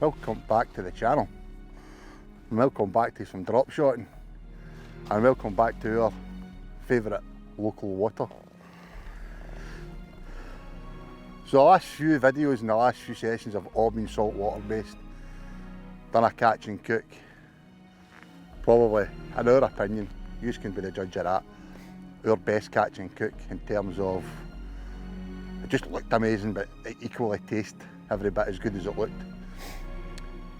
Welcome back to the channel, and welcome back to some drop shotting, and welcome back to our favourite local water. So the last few videos and the last few sessions have all been saltwater based. Done a catch and cook, probably in our opinion, you can be the judge of that, our best catch and cook in terms of it just looked amazing, but it equally tasted every bit as good as it looked.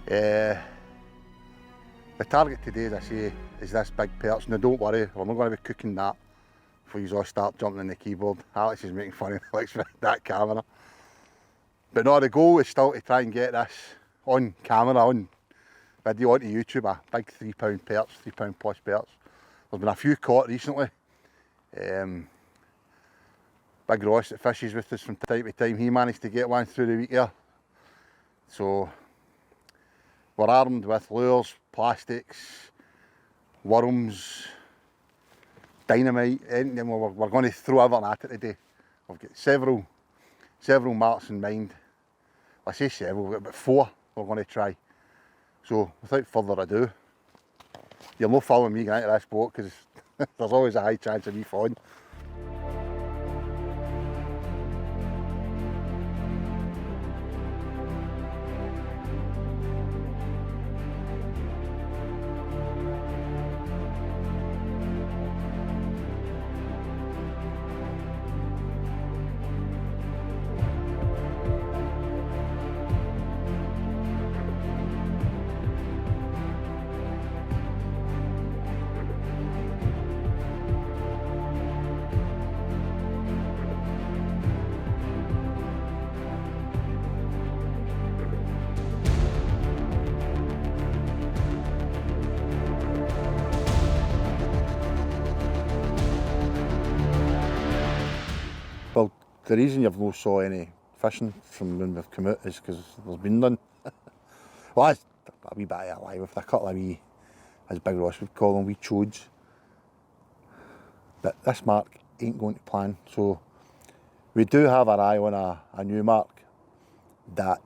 The target today, as I say, is this big perch. Now don't worry, we're not going to be cooking that before you all start jumping on the keyboard. Alex is making fun of Alex with that camera. But no, the goal is still to try and get this on camera, on video, onto YouTube, a big £3 perch, £3 plus perch. There's been a few caught recently. Big Ross that fishes with us from time to time, he managed to get one through the week here. So we're armed with lures, plastics, worms, dynamite, anything. We're going to throw everything at it today. We've got several marks in mind. I say several, we've got about 4 we're going to try. So without further ado, you'll not follow me going into this boat because there's always a high chance of me falling. Well, the reason you've not saw any fishing from when we've come out is because there's been none. Well, that's a wee bit of a lie with a couple of wee, as Big Ross would call them, wee chodes. But this mark ain't going to plan, so we do have our eye on a new mark that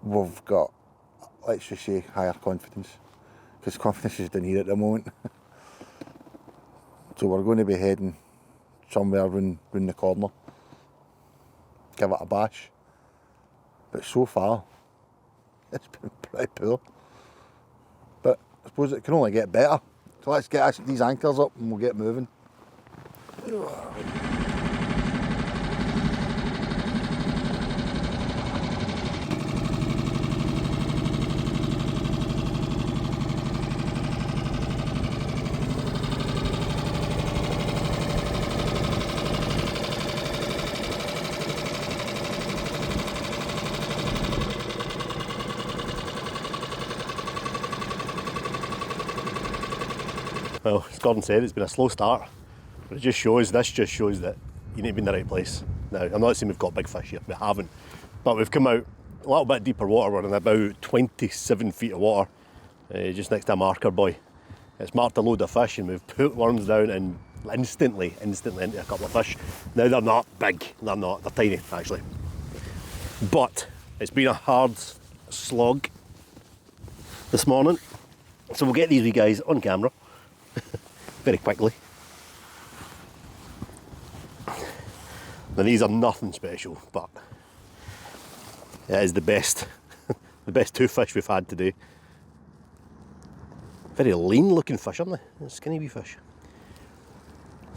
we've got, let's just say, higher confidence, because confidence is down here at the moment. So we're going to be heading somewhere round the corner, give it a bash, but so far it's been pretty poor. But I suppose it can only get better, so let's get these anchors up and we'll get moving. Well, as Gordon said, it's been a slow start, but this just shows that you need to be in the right place. Now, I'm not saying we've got big fish here, we haven't, but we've come out a little bit deeper water. We're in about 27 feet of water, just next to a marker buoy. It's marked a load of fish and we've put worms down and instantly into a couple of fish. Now they're not big, they're tiny actually. But it's been a hard slog this morning, so we'll get these wee guys on camera very quickly. Now these are nothing special, but it is the best the best 2 fish we've had today. Very lean looking fish, aren't they? Skinny wee fish.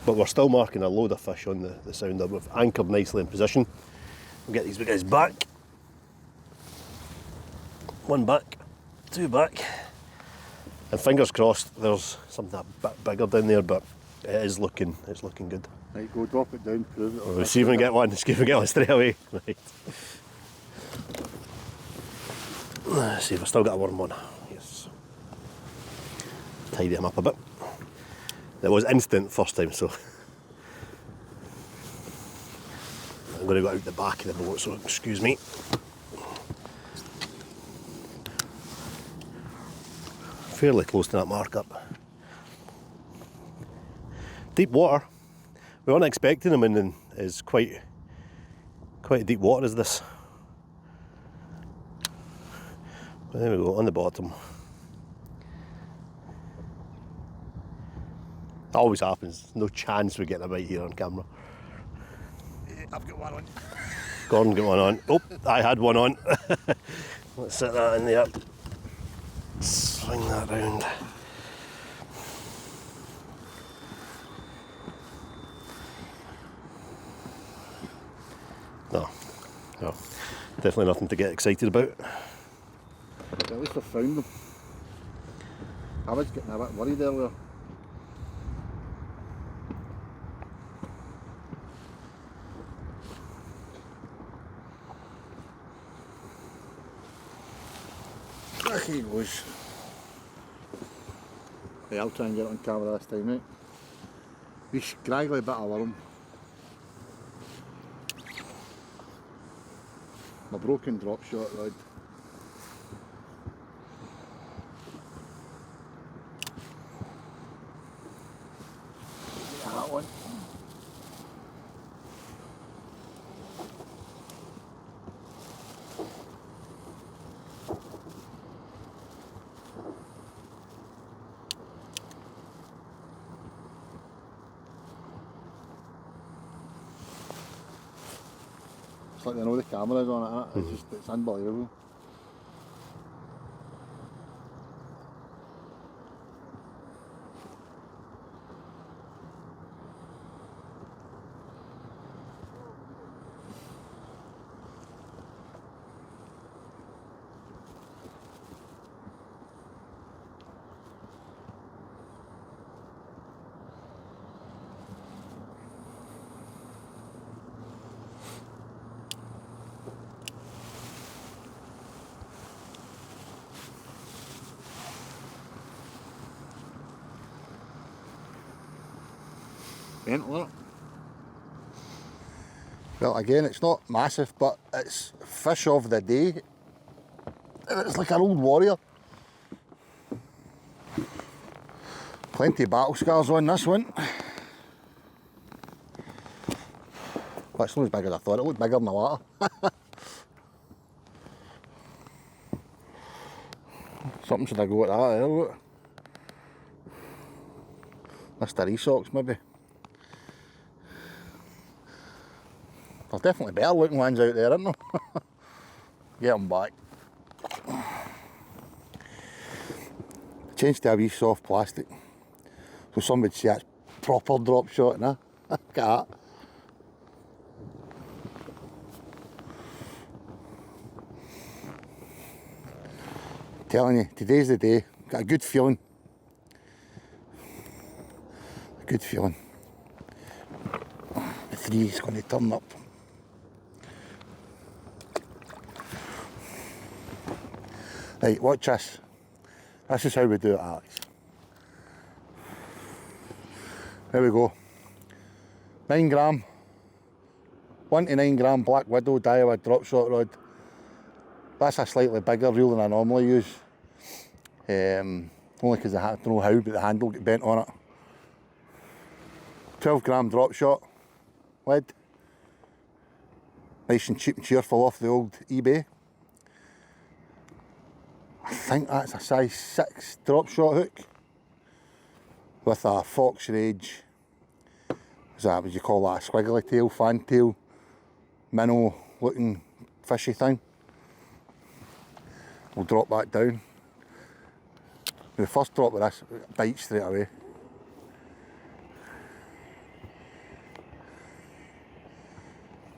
But we're still marking a load of fish on the sounder. We've anchored nicely in position. We'll get these big guys back. 1 back, 2 back. And fingers crossed there's something a bit bigger down there, but it's looking good. Right, go drop it down, prove it. We'll see if we can get one, straight away. Right. Let's see if I've still got a worm on. Yes. Tidy him up a bit. It was instant first time, so I'm going to go out the back of the boat, so excuse me. Fairly close to that mark up. Deep water. We weren't expecting them, and it's quite deep water is this. There we go, on the bottom. That always happens. No chance we get a bite here on camera. I've got one on. Gordon got one on. Oh, I had one on. Let's set that in there. Swing that round. No, definitely nothing to get excited about. At least I found them. I was getting a bit worried earlier. There he goes. Hey, I'll try and get it on camera this time, mate. Wee scraggly bit of worm. My broken drop shot rod. That one. It's like they know the camera's on it, it's just, it's unbelievable. Well, again, it's not massive, but it's fish of the day. It's like an old warrior. Plenty of battle scars on this one. But it's not as big as I thought. It looked bigger than the water. Something should I go at that there, look. Mr. E-socks maybe. There's definitely better looking ones out there, isn't there? Get them back. Changed to a wee soft plastic. So some would say that's proper drop shot, nah? Look at that. Telling you, today's the day. Got a good feeling. A good feeling. The 3 is going to turn up. Right, watch this. This is how we do it, Alex. There we go. 9 gram. 1 to 9 gram Black Widow Daiwa drop shot rod. That's a slightly bigger reel than I normally use. Only because I don't know how, but the handle got bent on it. 12 gram drop shot lead. Nice and cheap and cheerful off the old eBay. I think that's a size 6 drop shot hook with a Fox Rage. Is that, would you call that a squiggly tail, fan tail, minnow looking fishy thing? We'll drop that down. The first drop with this, bite straight away.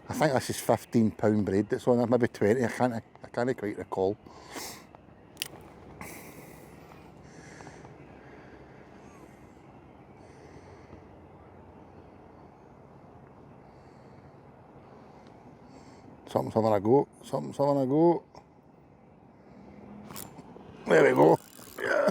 I think this is £15 braid that's on there, maybe 20, I can't quite recall. Something's having a go, something's having a go. There we go. Yeah.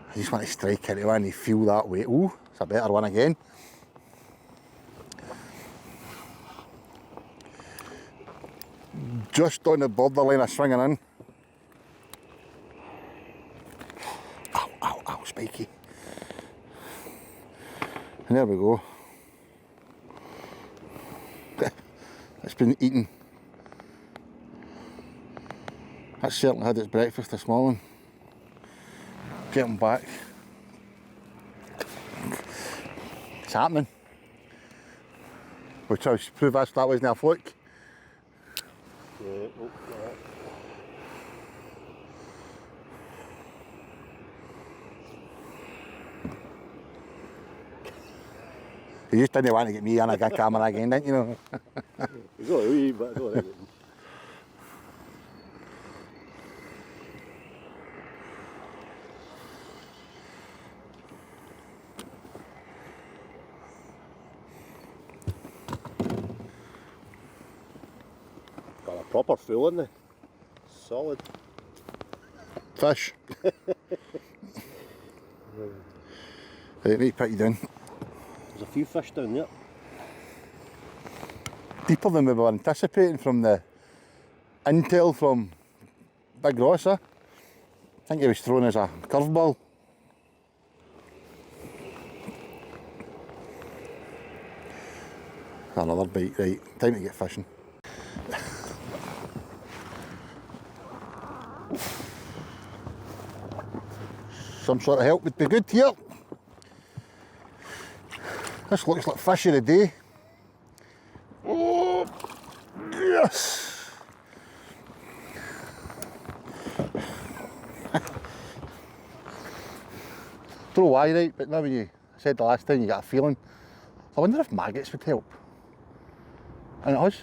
I just want to strike into one and feel that weight. Ooh, it's a better one again. Just on the borderline of swinging in. Ow, ow, ow, spiky. And there we go. been eating. That certainly had its breakfast this morning. Getting back. It's happening. Which I prove that wasn't a fluke. Yeah, oh, yeah. You just didn't want to get me on a good camera again, didn't you know? He's got a wee bit, I don't think. Got a proper full in there. Solid. Fish. Right, need to put you down. There's a few fish down there. Deeper than we were anticipating from the intel from Big Loch. I think he was thrown as a curveball. Another bite, right, time to get fishing. Some sort of help would be good here. This looks like fish of the day. Oh, yes! Don't know why, right, but now when you said the last time you got a feeling, I wonder if maggots would help. And it was.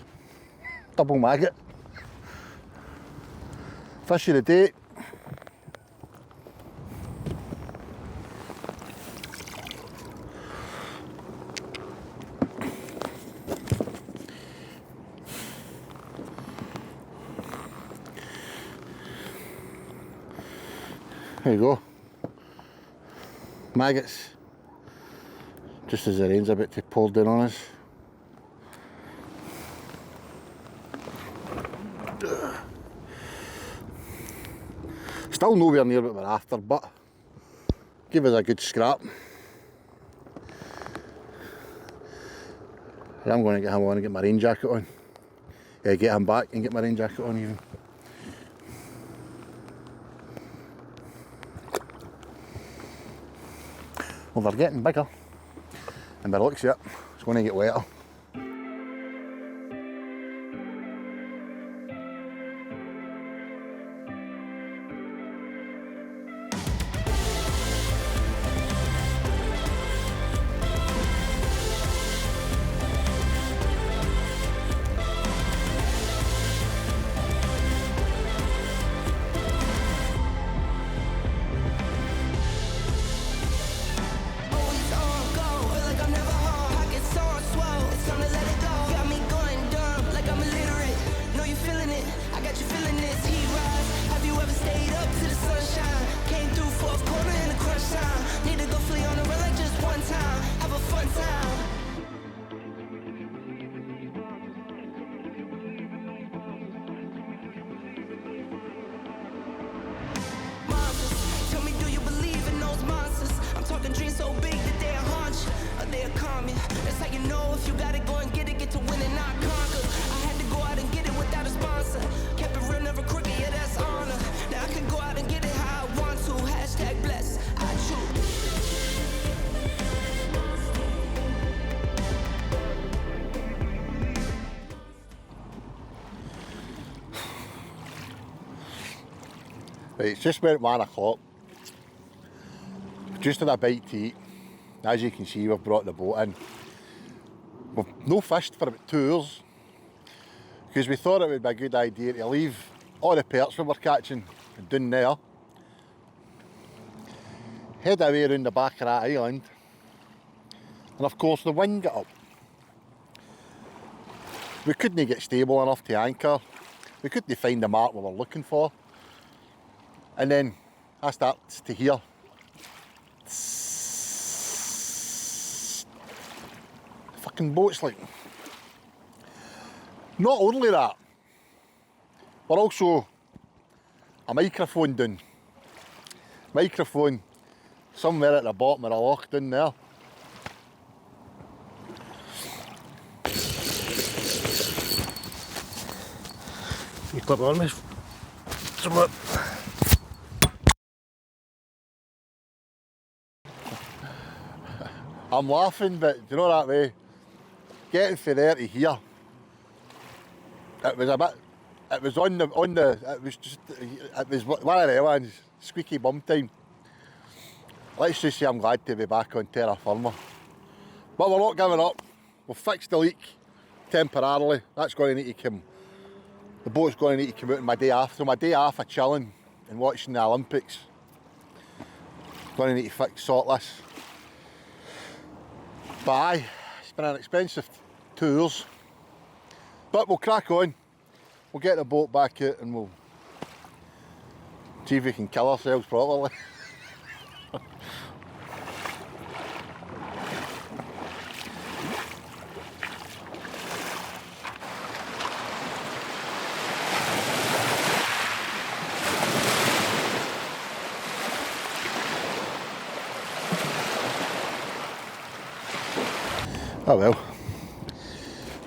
Double maggot. Fish of the day. There you go. Maggots. Just as the rain's about to pour down on us. Still nowhere near what we're after, but give us a good scrap. I'm going to get him on and get my rain jacket on. Yeah, get him back and get my rain jacket on even. Well, they're getting bigger, and by the looks of it, it's going to get wetter. Right, it's just about 1 o'clock. Just had a bite to eat. As you can see, we've brought the boat in. We've no fished for about 2 hours because we thought it would be a good idea to leave all the perch we were catching down there, head away around the back of that island, and of course the wind got up. We couldn't get stable enough to anchor. We couldn't find the mark we were looking for. And then I start to hear fucking boats like. Not only that, but also a microphone down. Microphone somewhere at the bottom of the loch down there. clip on me. Somewhat. I'm laughing, but do you know that way? Getting from there to here, it was a bit. It was on the. It was just. It was one of the ones. Squeaky bum time. Let's just say I'm glad to be back on terra firma. But we're not giving up. We've fixed the leak temporarily. That's going to need to come. The boat's going to need to come out on my day off. So my day off of chilling and watching the Olympics. Going to need to sort this. But aye, it's been an expensive tours. But we'll crack on. We'll get the boat back out and we'll see if we can kill ourselves properly. Oh well,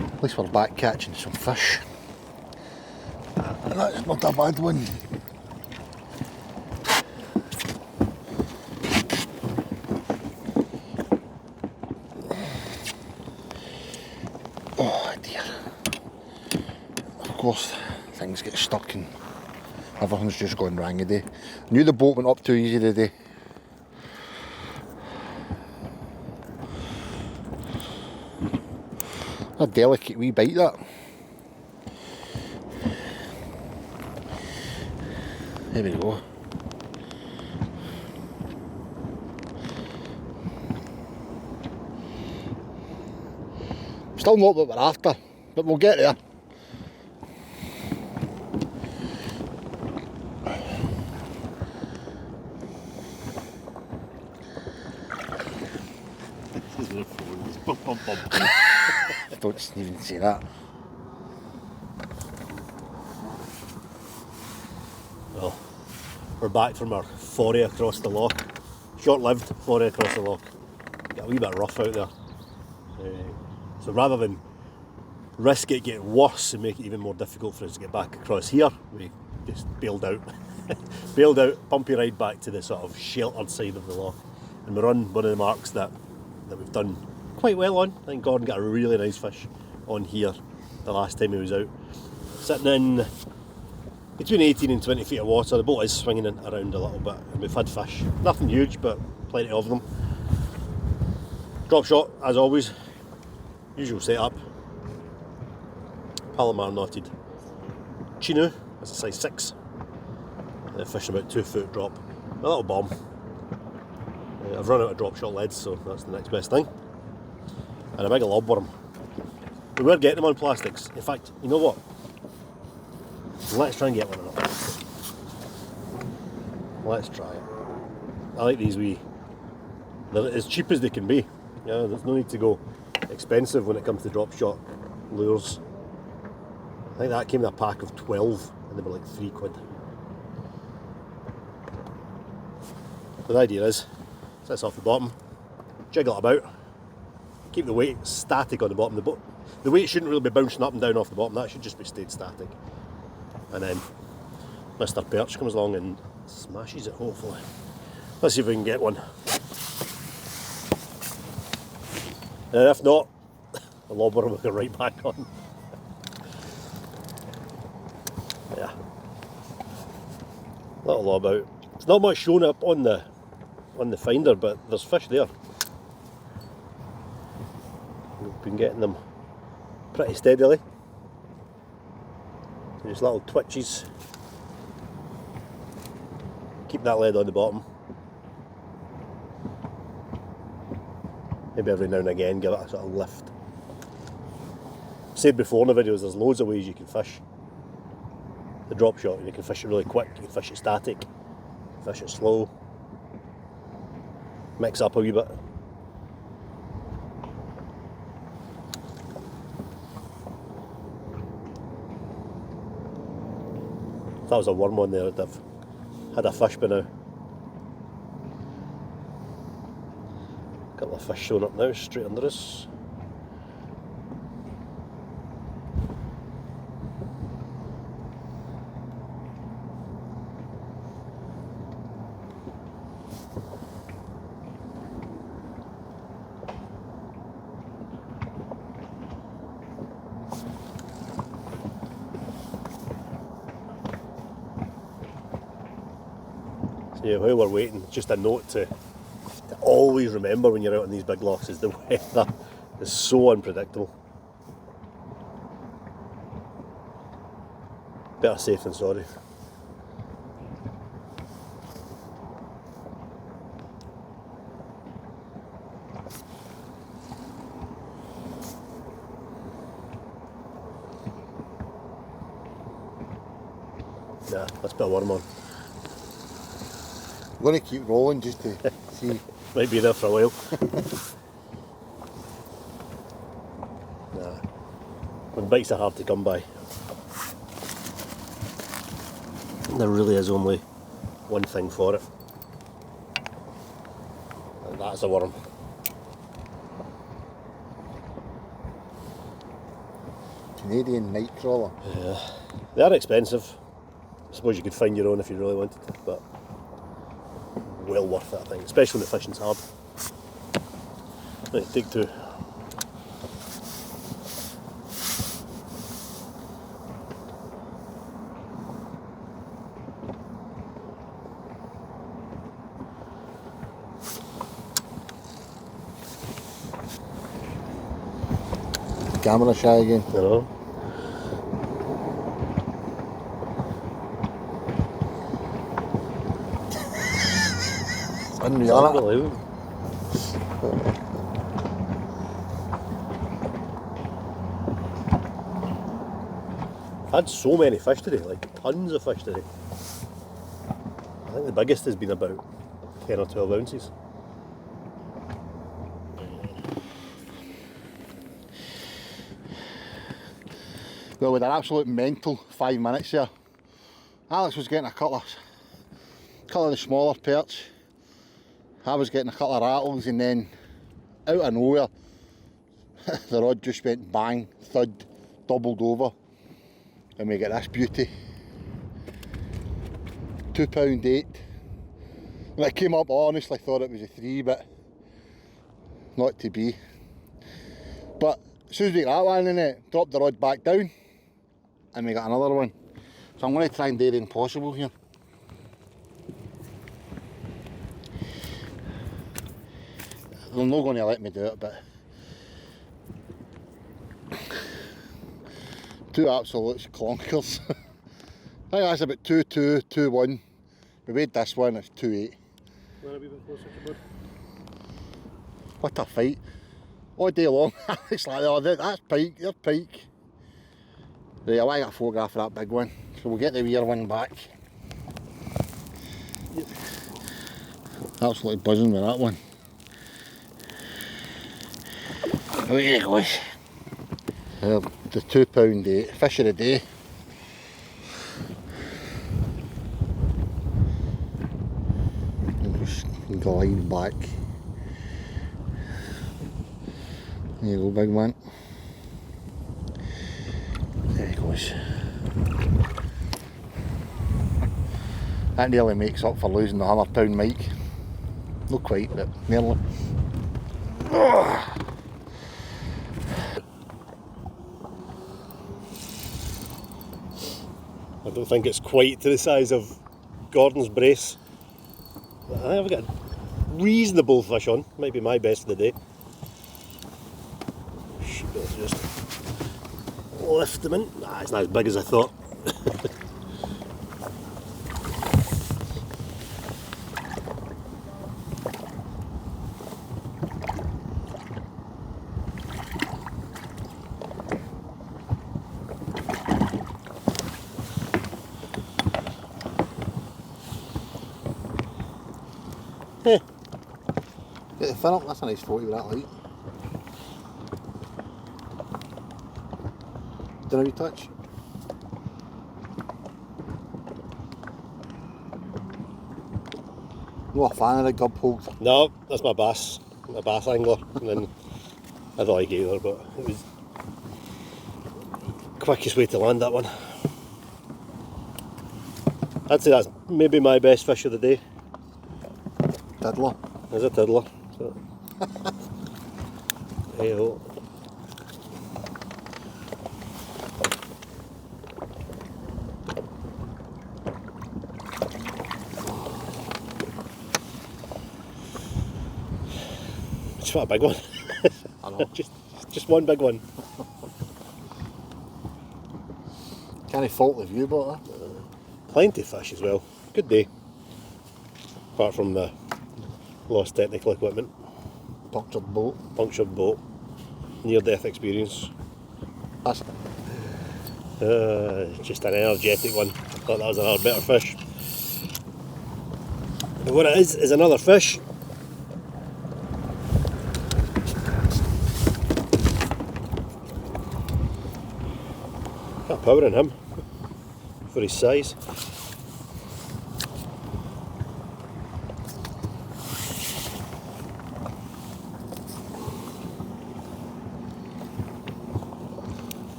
at least we're back catching some fish. And that's not a bad one. Oh dear. Of course, things get stuck and everything's just going wrong today. I knew the boat went up too easy today. A delicate wee bite that. There we go. Still not what we're after, but we'll get there. Don't even say that. Well, we're back from our foray across the loch. Short-lived foray across the loch. Got a wee bit rough out there. So rather than risk it getting worse and make it even more difficult for us to get back across here, we just bailed out. Bailed out, bumpy ride back to the sort of sheltered side of the loch. And we're on one of the marks that we've done quite well on. I think Gordon got a really nice fish on here the last time he was out. Sitting in between 18 and 20 feet of water. The boat is swinging it around a little bit and we've had fish. Nothing huge, but plenty of them. Drop shot, as always. Usual setup. Palomar knotted chino, that's a size 6. And fishing about 2 foot drop. A little bomb. I've run out of drop shot leads, so that's the next best thing. And a big lobworm. We were getting them on plastics. In fact, you know what? Let's try and get one of them. Let's try it. I like these wee. They're as cheap as they can be. Yeah, there's no need to go expensive when it comes to drop shot lures. I think that came in a pack of 12 and they were like £3. But the idea is, sets off the bottom, jiggle it about, keep the weight static on the bottom. The weight shouldn't really be bouncing up and down off the bottom, that should just be stayed static. And then Mr. Perch comes along and smashes it, hopefully. Let's see if we can get one. And if not, the lobworm will go right back on. Yeah. Little lob out. It's not much showing up on the finder, but there's fish there. We've been getting them pretty steadily. Just little twitches. Keep that lead on the bottom. Maybe every now and again give it a sort of lift. Said before in the videos, there's loads of ways you can fish the drop shot. You can fish it really quick, you can fish it static, fish it slow, mix up a wee bit. If that was a worm on there, I'd have had a fish by now. Couple of fish showing up now, straight under us. So yeah, while we're waiting, just a note to always remember when you're out on these big lochs is the weather is so unpredictable. Better safe than sorry. Nah, let's put a worm on. I'm going to keep rolling just to see. Might be there for a while. Nah. When bites are hard to come by, there really is only one thing for it. And that's a worm. Canadian night crawler. Yeah. They are expensive. I suppose you could find your own if you really wanted to, but well worth it, I think, especially when the fishing's hard. Right, take two. Camera shy again. You know? Unreal. Unbelievable. I've had so many fish today, like tons of fish today. I think the biggest has been about 10 or 12 ounces. Well, with an absolute mental 5 minutes there, Alex was getting a couple of the smaller perch. I was getting a couple of rattles, and then out of nowhere the rod just went bang, thud, doubled over, and we get this beauty. £2.8. When it came up, I honestly thought it was a 3, but not to be. But as soon as we got that one in it, dropped the rod back down, and we got another one. So I'm going to try and do the impossible here. They're not going to let me do it, but two absolute clonkers. I think that's about 2.2, 2.1. We weighed this one, it's 2.8. What a fight. All day long, it's like, oh, that's pike, there's pike. Right, I want to get a photograph of that big one, so we'll get the weir one back. Absolutely buzzing with that one. There it goes. The £2.8 fish of the day. Just glide back. There you go, big man. There he goes. That nearly makes up for losing the £100 mic. Not quite, but nearly. I don't think it's quite to the size of Gordon's brace. But I think I've got a reasonable fish on. Might be my best of the day. Should be able to just lift them in. Nah, it's not as big as I thought. Get the fin up, that's a nice photo with that light. Did we touch? Not a fan of the gub hold. No, that's my bass angler. And then I don't like either, but it was the quickest way to land that one. I'd say that's maybe my best fish of the day. Tiddler. There's a tiddler. So. Hey ho. Just want a big one. I know. just one big one. Can't fault the view, but Plenty of fish as well. Good day. Apart from the lost technical equipment. punctured boat. Punctured boat. Near-death experience. That's Just an energetic one. I thought that was another better fish. But what it is another fish. Got power in him for his size.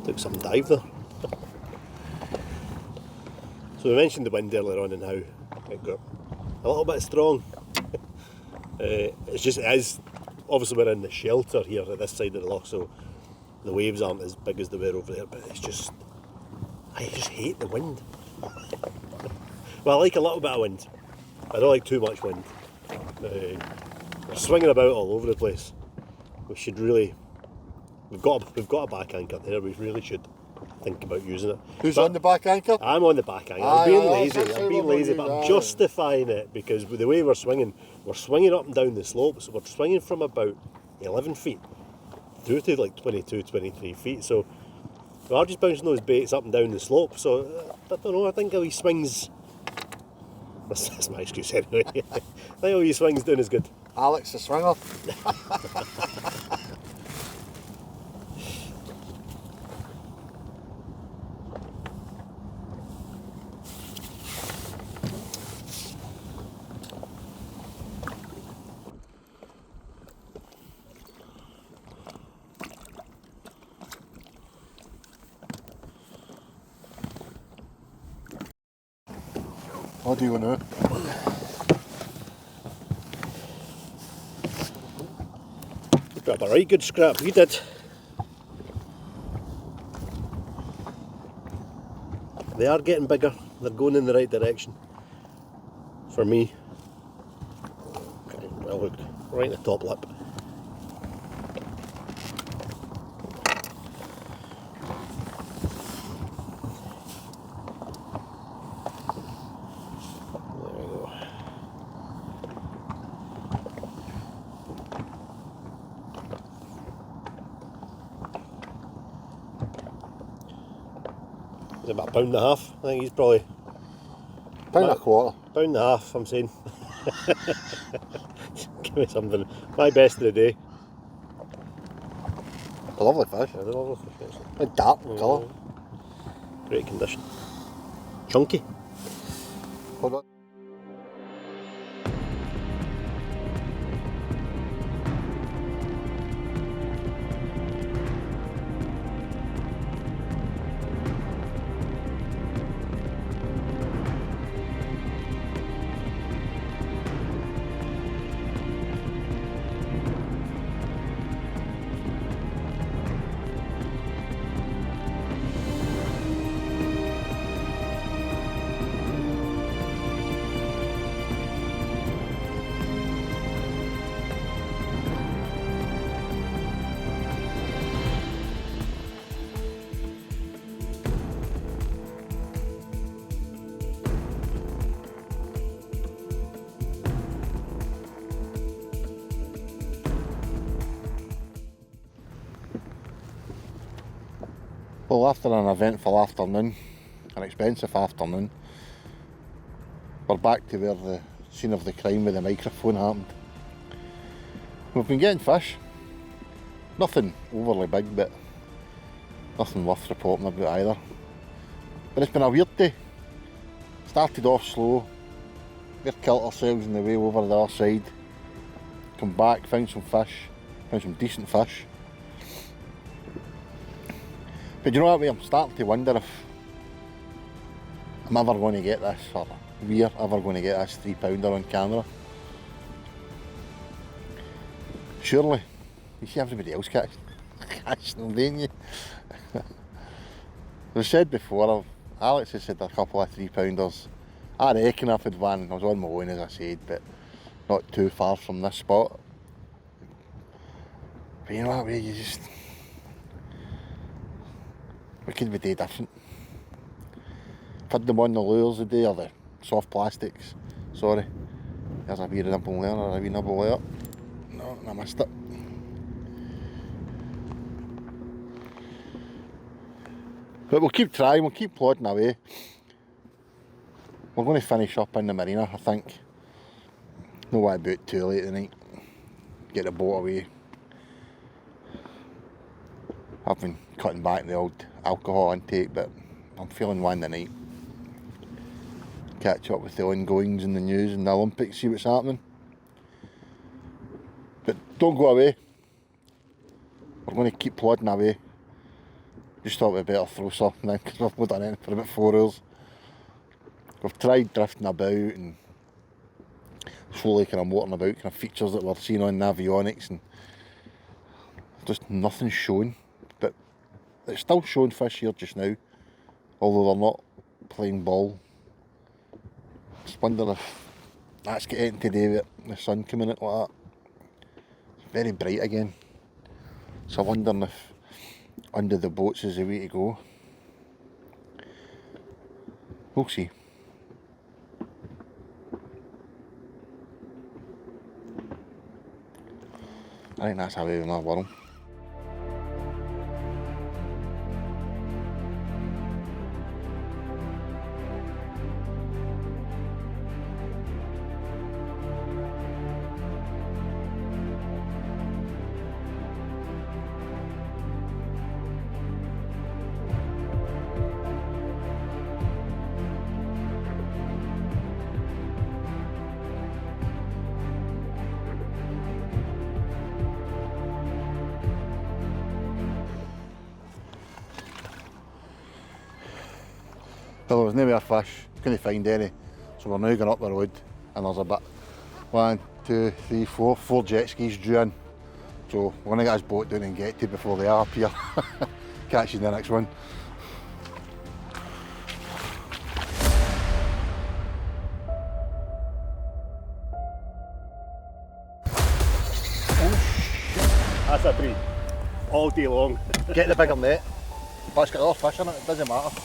Took some dive there. So we mentioned the wind earlier on and how it got a little bit strong. It's just, it is, obviously we're in the shelter here at this side of the loch, so the waves aren't as big as they were over there, but it's just, I just hate the wind. Well, I like a little bit of wind. I don't like too much wind. We're swinging about all over the place. We should really, we've got a back anchor there, we really should think about using it. Who's on the back anchor? I'm on the back anchor. Aye, I'm being aye, lazy. that's I'm being what lazy, we but do, I'm aye. justifying it because with the way we're swinging up and down the slope. So we're swinging from about 11 feet through to like 22, 23 feet. So we are just bouncing those baits up and down the slope. So I don't know. I think how he swings. That's my excuse anyway. I think how he swings doing is good. Alex the swinger. What do you know? You got a right good scrap. You did. They are getting bigger. They're going in the right direction. For me. Okay, well hooked. Right in the top lip. There we go. Is it about £1.50? I think he's probably Pound and a quarter. £1.50, I'm saying. Give me something. My best of the day. A lovely fish. Yeah, they're lovely fish, actually. A dark colour. Great condition. Chunky. Hold on. Well, after an eventful afternoon, an expensive afternoon, we're back to where the scene of the crime with the microphone happened. We've been getting fish. Nothing overly big, but nothing worth reporting about either. But it's been a weird day. Started off slow, we've killed ourselves on the way over the other side. Come back, found some fish, found some decent fish. But you know what, I'm starting to wonder if I'm ever going to get this, or we're ever going to get this 3-pounder on camera. Surely, you see everybody else catch. international, didn't you? As I said before, Alex has said a couple of 3-pounders. I reckon if I'd won, I was on my own as I said, but not too far from this spot. But you know what, you just... What could we do different? Had them on the lures today, or the soft plastics, sorry. There's a wee nibble there, or a wee nibble there. No, I missed it. But we'll keep trying, we'll keep plodding away. We're going to finish up in the marina, I think. No way about too late tonight. Get the boat away. I've been cutting back the old alcohol intake, but I'm feeling one tonight. Catch up with the ongoings in the news and the Olympics, see what's happening. But don't go away. We're going to keep plodding away. Just thought we'd better throw something in because we've not done anything for about 4 hours. We've tried drifting about and slowly kind of motoring about kind of features that we're seeing on Navionics, and just nothing's showing. But it's still showing fish here just now, although they're not playing ball. Just wonder if that's got anything to do with the sun coming out like that. It's very bright again. So I'm wondering if under the boats is the way to go. We'll see. I think that's how we win our world. Well, there was no more fish, couldn't find any, so we're now going up the road and there's about 1, 2, 3, 4 jet skis due in. So we're going to get this boat down and get to before they appear. Catch you in the next one. That's a 3. All day long. Get the bigger net, but it's got other fish in it, it doesn't matter.